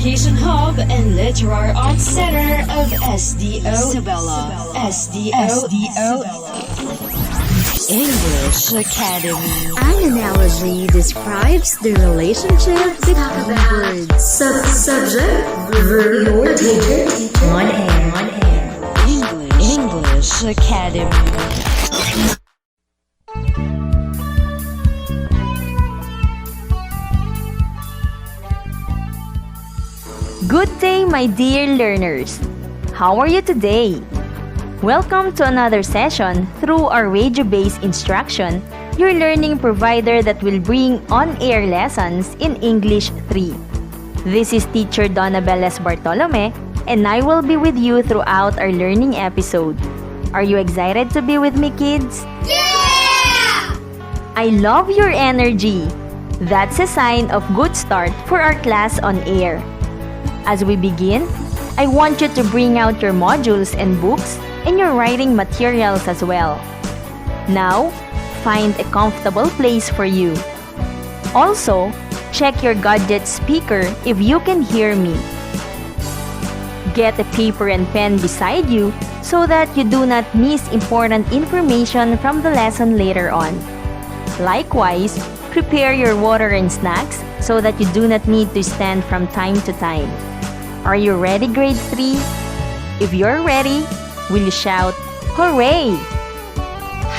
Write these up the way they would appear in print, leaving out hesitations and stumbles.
Education Hub and Literary Arts Center of SDO Isabela. SDO English Academy. An analogy describes the relationship between words. Subject, verb, or teacher. On air. English Academy. Good day, my dear learners! How are you today? Welcome to another session through our radio-based instruction, your learning provider that will bring on-air lessons in English 3. This is Teacher Donna Beles Bartolome, and I will be with you throughout our learning episode. Are you excited to be with me, kids? Yeah! I love your energy! That's a sign of good start for our class on air. As we begin, I want you to bring out your modules and books and your writing materials as well. Now, find a comfortable place for you. Also, check your gadget speaker if you can hear me. Get a paper and pen beside you so that you do not miss important information from the lesson later on. Likewise, prepare your water and snacks so that you do not need to stand from time to time. Are you ready, grade 3? If you're ready, will you shout, "Hooray!"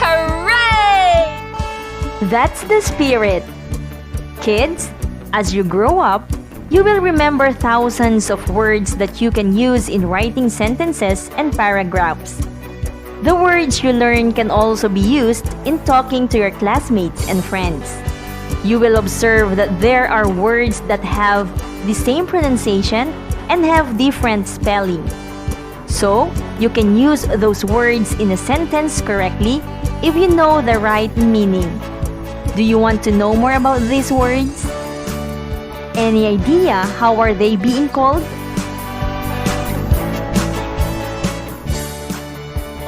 Hooray! That's the spirit. Kids, as you grow up, you will remember thousands of words that you can use in writing sentences and paragraphs. The words you learn can also be used in talking to your classmates and friends. You will observe that there are words that have the same pronunciation and have different spelling. So, you can use those words in a sentence correctly if you know the right meaning. Do you want to know more about these words? Any idea how are they being called?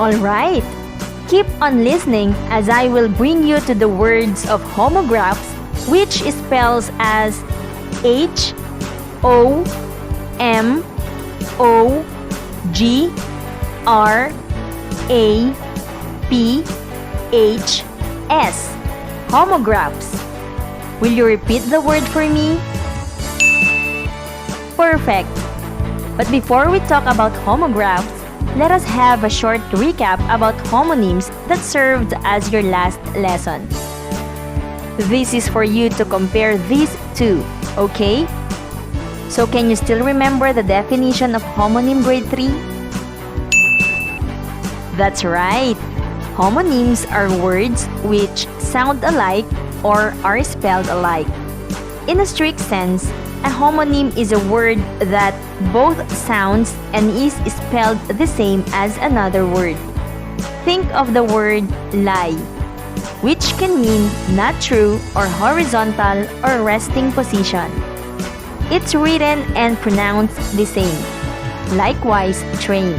Alright, keep on listening as I will bring you to the words of homographs, which spells as Homographs. Homographs. Will you repeat the word for me? Perfect. But before we talk about homographs, let us have a short recap about homonyms that served as your last lesson. This is for you to compare these two, okay? So can you still remember the definition of homonym, grade 3? That's right. Homonyms are words which sound alike or are spelled alike. In a strict sense, a homonym is a word that both sounds and is spelled the same as another word. Think of the word lie, which can mean not true or horizontal or resting position. It's written and pronounced the same. Likewise, train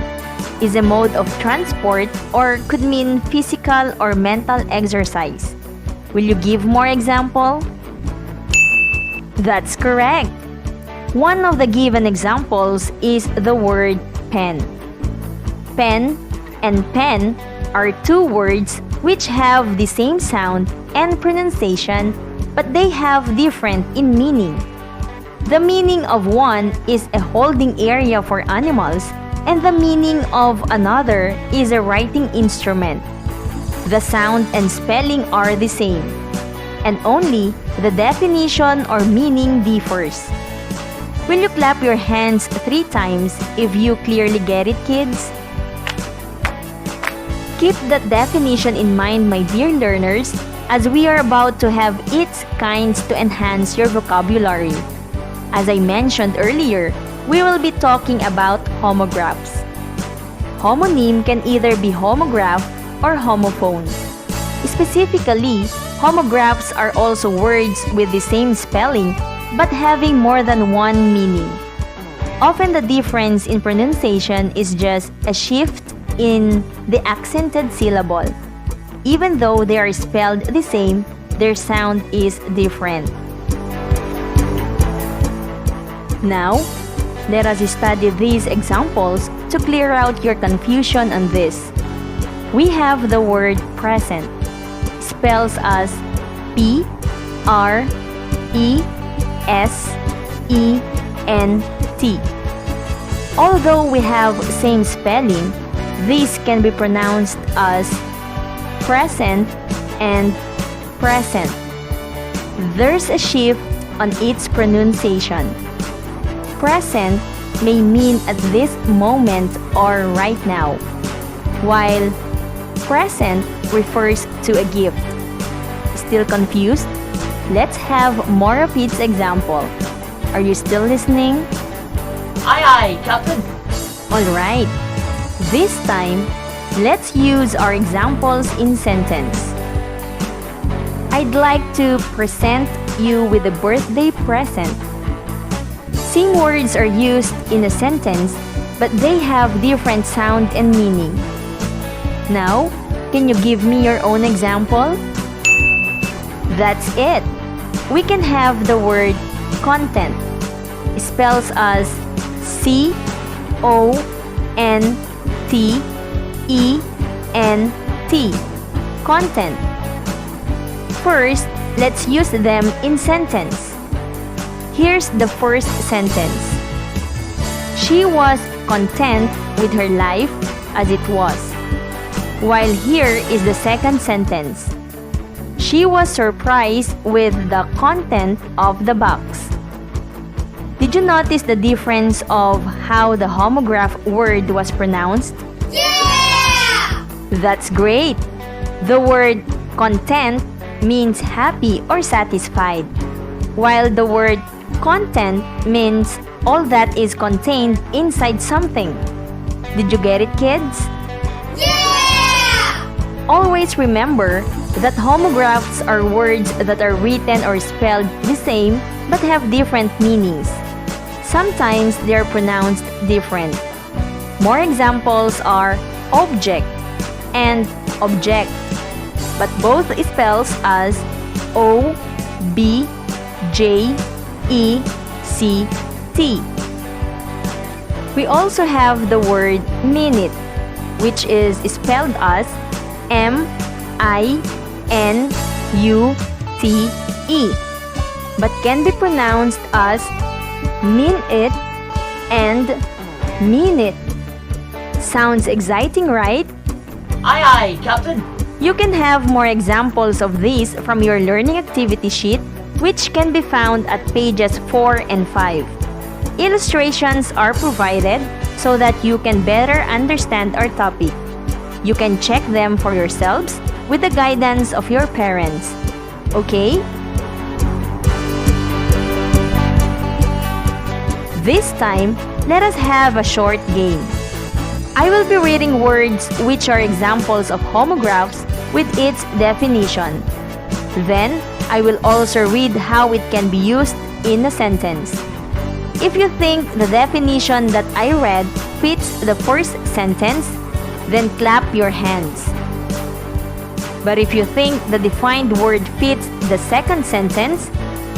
is a mode of transport or could mean physical or mental exercise. Will you give more example? That's correct. One of the given examples is the word pen. Pen and pen are two words which have the same sound and pronunciation, but they have different in meaning. The meaning of one is a holding area for animals, and the meaning of another is a writing instrument. The sound and spelling are the same, and only the definition or meaning differs. Will you clap your hands 3 times if you clearly get it, kids? Keep that definition in mind, my dear learners, as we are about to have its kinds to enhance your vocabulary. As I mentioned earlier, we will be talking about homographs. Homonym can either be homograph or homophone. Specifically, homographs are also words with the same spelling but having more than one meaning. Often the difference in pronunciation is just a shift in the accented syllable. Even though they are spelled the same, their sound is different. Now, let us study these examples to clear out your confusion on this. We have the word present, spells as P-R-E-S-E-N-T. Although we have same spelling, these can be pronounced as present and present. There's a shift on its pronunciation. Present may mean at this moment or right now, while present refers to a gift. Still confused? Let's have more of its example. Are you still listening? Aye, aye, Captain. Alright. This time, let's use our examples in sentence. I'd like to present you with a birthday present. Same words are used in a sentence, but they have different sound and meaning. Now, can you give me your own example? That's it. We can have the word content. Spells as C-O-N-T-E-N-T. Content. First, let's use them in sentence. Here's the first sentence. She was content with her life as it was. While here is the second sentence. She was surprised with the content of the box. Did you notice the difference of how the homograph word was pronounced? Yeah! That's great! The word content means happy or satisfied, while the word content means all that is contained inside something. Did you get it, kids? Yeah! Always remember that homographs are words that are written or spelled the same but have different meanings. Sometimes they are pronounced different. More examples are object and object, but both spells as O-B-J-E-C-T. We also have the word minute, which is spelled as M-I-N-U-T-E, but can be pronounced as mean it and mean it. Sounds exciting, right? Aye, aye, Captain. You can have more examples of these from your learning activity sheet, which can be found at pages 4 and 5. Illustrations are provided so that you can better understand our topic. You can check them for yourselves with the guidance of your parents. Okay? This time, let us have a short game. I will be reading words which are examples of homographs with its definition. Then, I will also read how it can be used in a sentence. If you think the definition that I read fits the first sentence, then clap your hands. But if you think the defined word fits the second sentence,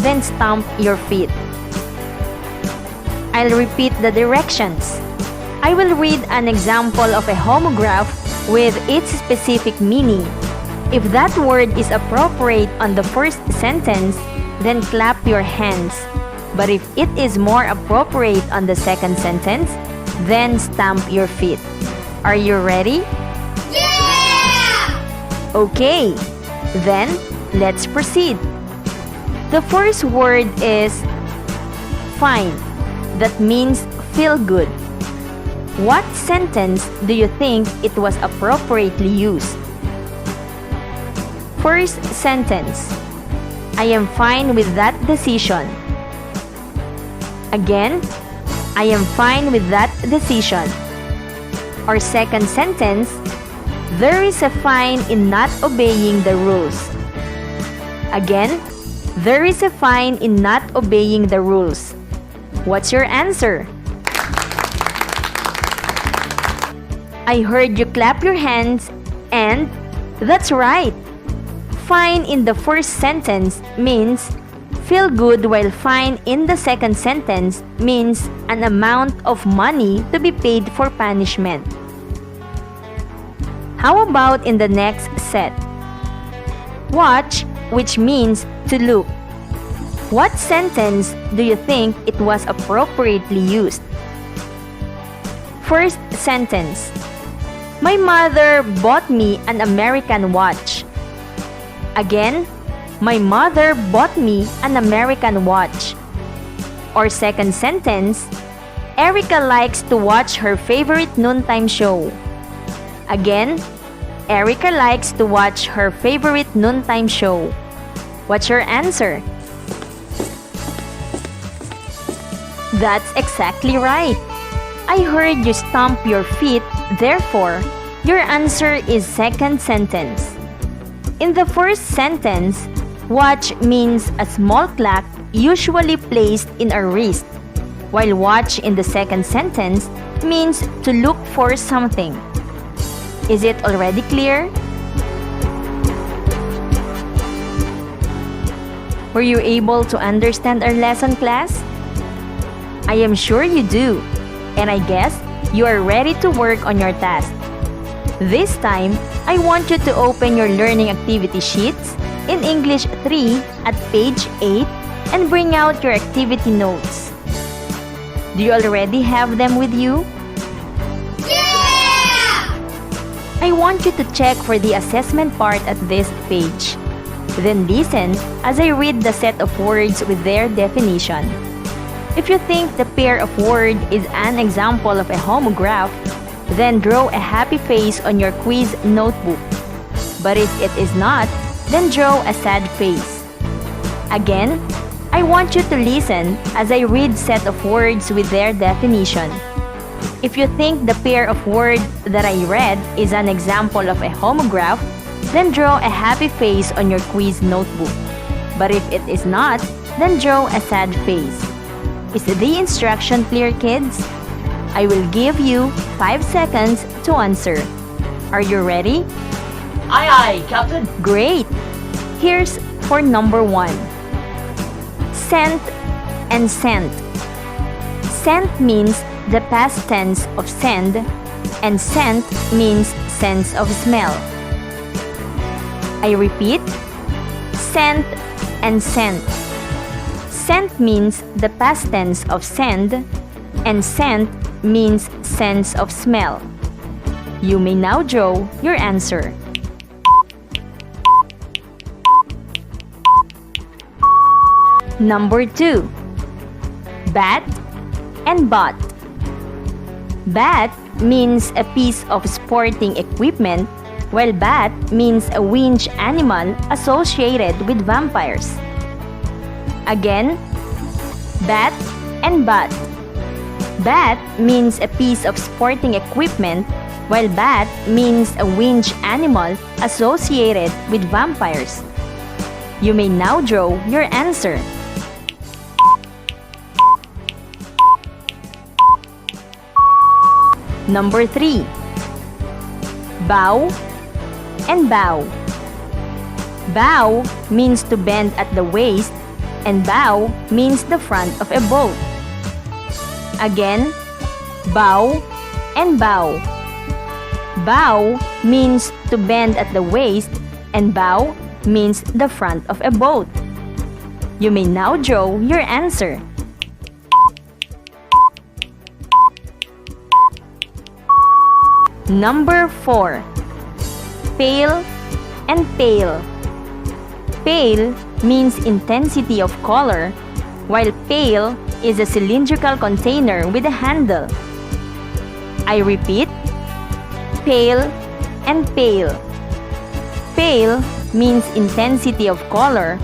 then stomp your feet. I'll repeat the directions. I will read an example of a homograph with its specific meaning. If that word is appropriate on the first sentence, then clap your hands. But if it is more appropriate on the second sentence, then stamp your feet. Are you ready? Yeah! Okay, then let's proceed. The first word is fine. That means feel good. What sentence do you think it was appropriately used? First sentence. I am fine with that decision. Again, I am fine with that decision. Or second sentence, there is a fine in not obeying the rules. Again, there is a fine in not obeying the rules. What's your answer? I heard you clap your hands, and that's right. Fine in the first sentence means Feel good while fine in the second sentence means an amount of money to be paid for punishment. How about in the next set? Watch, which means to look. What sentence do you think it was appropriately used? First sentence. My mother bought me an American watch. Again, my mother bought me an American watch. Or second sentence, Erica likes to watch her favorite noontime show. Again, Erica likes to watch her favorite noontime show. What's your answer? That's exactly right. I heard you stomp your feet, therefore, your answer is second sentence. In the first sentence, watch means a small clock usually placed in a wrist, while watch in the second sentence means to look for something. Is it already clear? Were you able to understand our lesson, class? I am sure you do, and I guess you are ready to work on your task. This time, I want you to open your learning activity sheets in English 3 at page 8 and bring out your activity notes. Do you already have them with you? Yeah! I want you to check for the assessment part at this page. Then listen as I read the set of words with their definition. If you think the pair of words is an example of a homograph, then draw a happy face on your quiz notebook. But if it is not, then draw a sad face. Again, I want you to listen as I read set of words with their definition. If you think the pair of words that I read is an example of a homograph, then draw a happy face on your quiz notebook. But if it is not, then draw a sad face. Is the instruction clear, kids? I will give you 5 seconds to answer. Are you ready? Aye, aye, Captain. Great! Here's for number 1. Scent and scent. Scent means the past tense of send, and scent means sense of smell. I repeat, scent and scent. Scent means the past tense of send, and scent means sense of smell. You may now draw your answer. Number 2. Bat and bot. Bat means a piece of sporting equipment, while bat means a winged animal associated with vampires. Again, bat and bot. Bat means a piece of sporting equipment, while bat means a winged animal associated with vampires. You may now draw your answer. Number 3. Bow and bow. Bow means to bend at the waist, and bow means the front of a boat. Again, bow and bow. Bow means to bend at the waist, and bow means the front of a boat. You may now draw your answer. Number 4. Pale and pale. Pale means intensity of color, while pale is a cylindrical container with a handle. I repeat, pale and pale. Pale means intensity of color,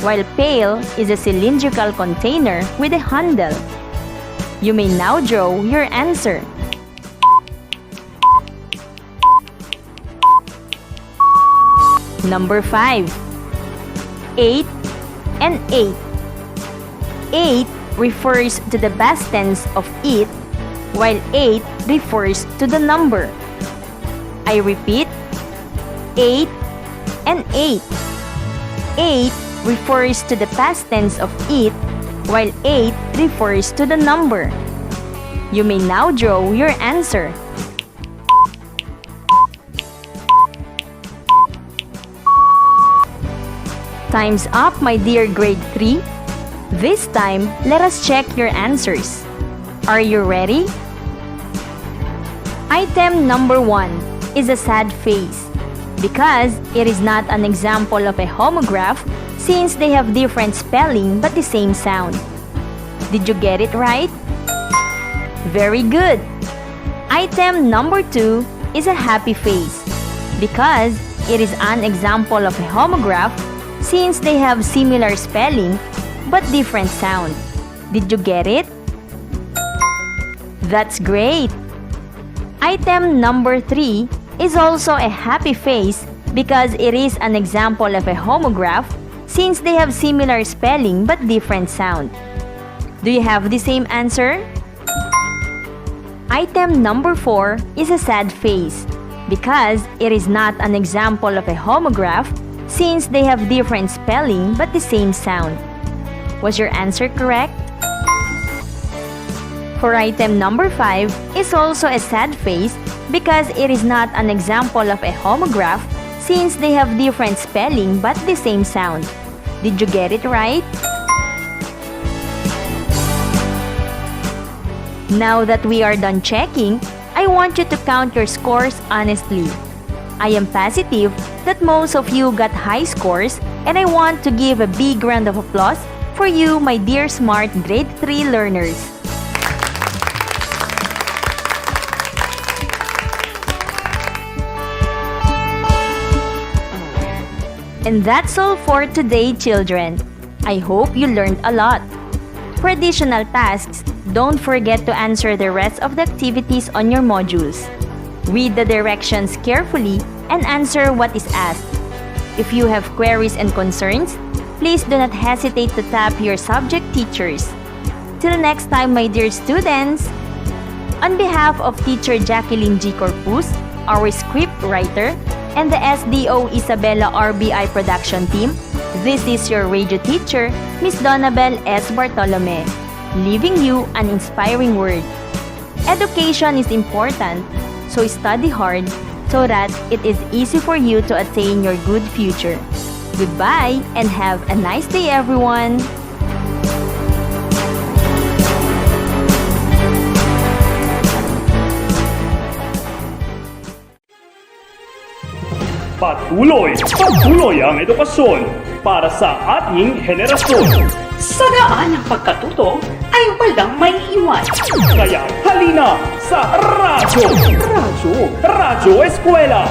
while pale is a cylindrical container with a handle. You may now draw your answer. Number 5. 8 and 8. 8 refers to the past tense of eat, while 8 refers to the number. I repeat, 8 and 8. 8 refers to the past tense of eat, while ate refers to the number. You may now draw your answer. Time's up, my dear grade 3. This time, let us check your answers. Are you ready? Item number 1 is a sad face because it is not an example of a homograph since they have different spelling but the same sound. Did you get it right? Very good. Item number 2 is a happy face because it is an example of a homograph since they have similar spelling but different sound. Did you get it? That's great! Item number 3 is also a happy face because it is an example of a homograph since they have similar spelling but different sound. Do you have the same answer? Item number 4 is a sad face because it is not an example of a homograph since they have different spelling but the same sound. Was your answer correct? For item number 5 is also a sad face because it is not an example of a homograph since they have different spelling but the same sound. Did you get it right? Now that we are done checking, I want you to count your scores honestly. I am positive that most of you got high scores and I want to give a big round of applause for you, my dear smart grade 3 learners. And that's all for today, children. I hope you learned a lot. For additional tasks, don't forget to answer the rest of the activities on your modules. Read the directions carefully and answer what is asked. If you have queries and concerns, please do not hesitate to tap your subject teachers. Till next time, my dear students! On behalf of Teacher Jacqueline G. Corpus, our script writer, and the SDO Isabela RBI production team, this is your radio teacher, Miss Donabel S. Bartolome, leaving you an inspiring word. Education is important, so study hard so that it is easy for you to attain your good future. Goodbye and have a nice day, everyone! Patuloy ang edukasyon para sa ating henerasyon. Sa daan ng pagkatuto ay walang may iwan. Kaya halina sa Radyo Eskwela!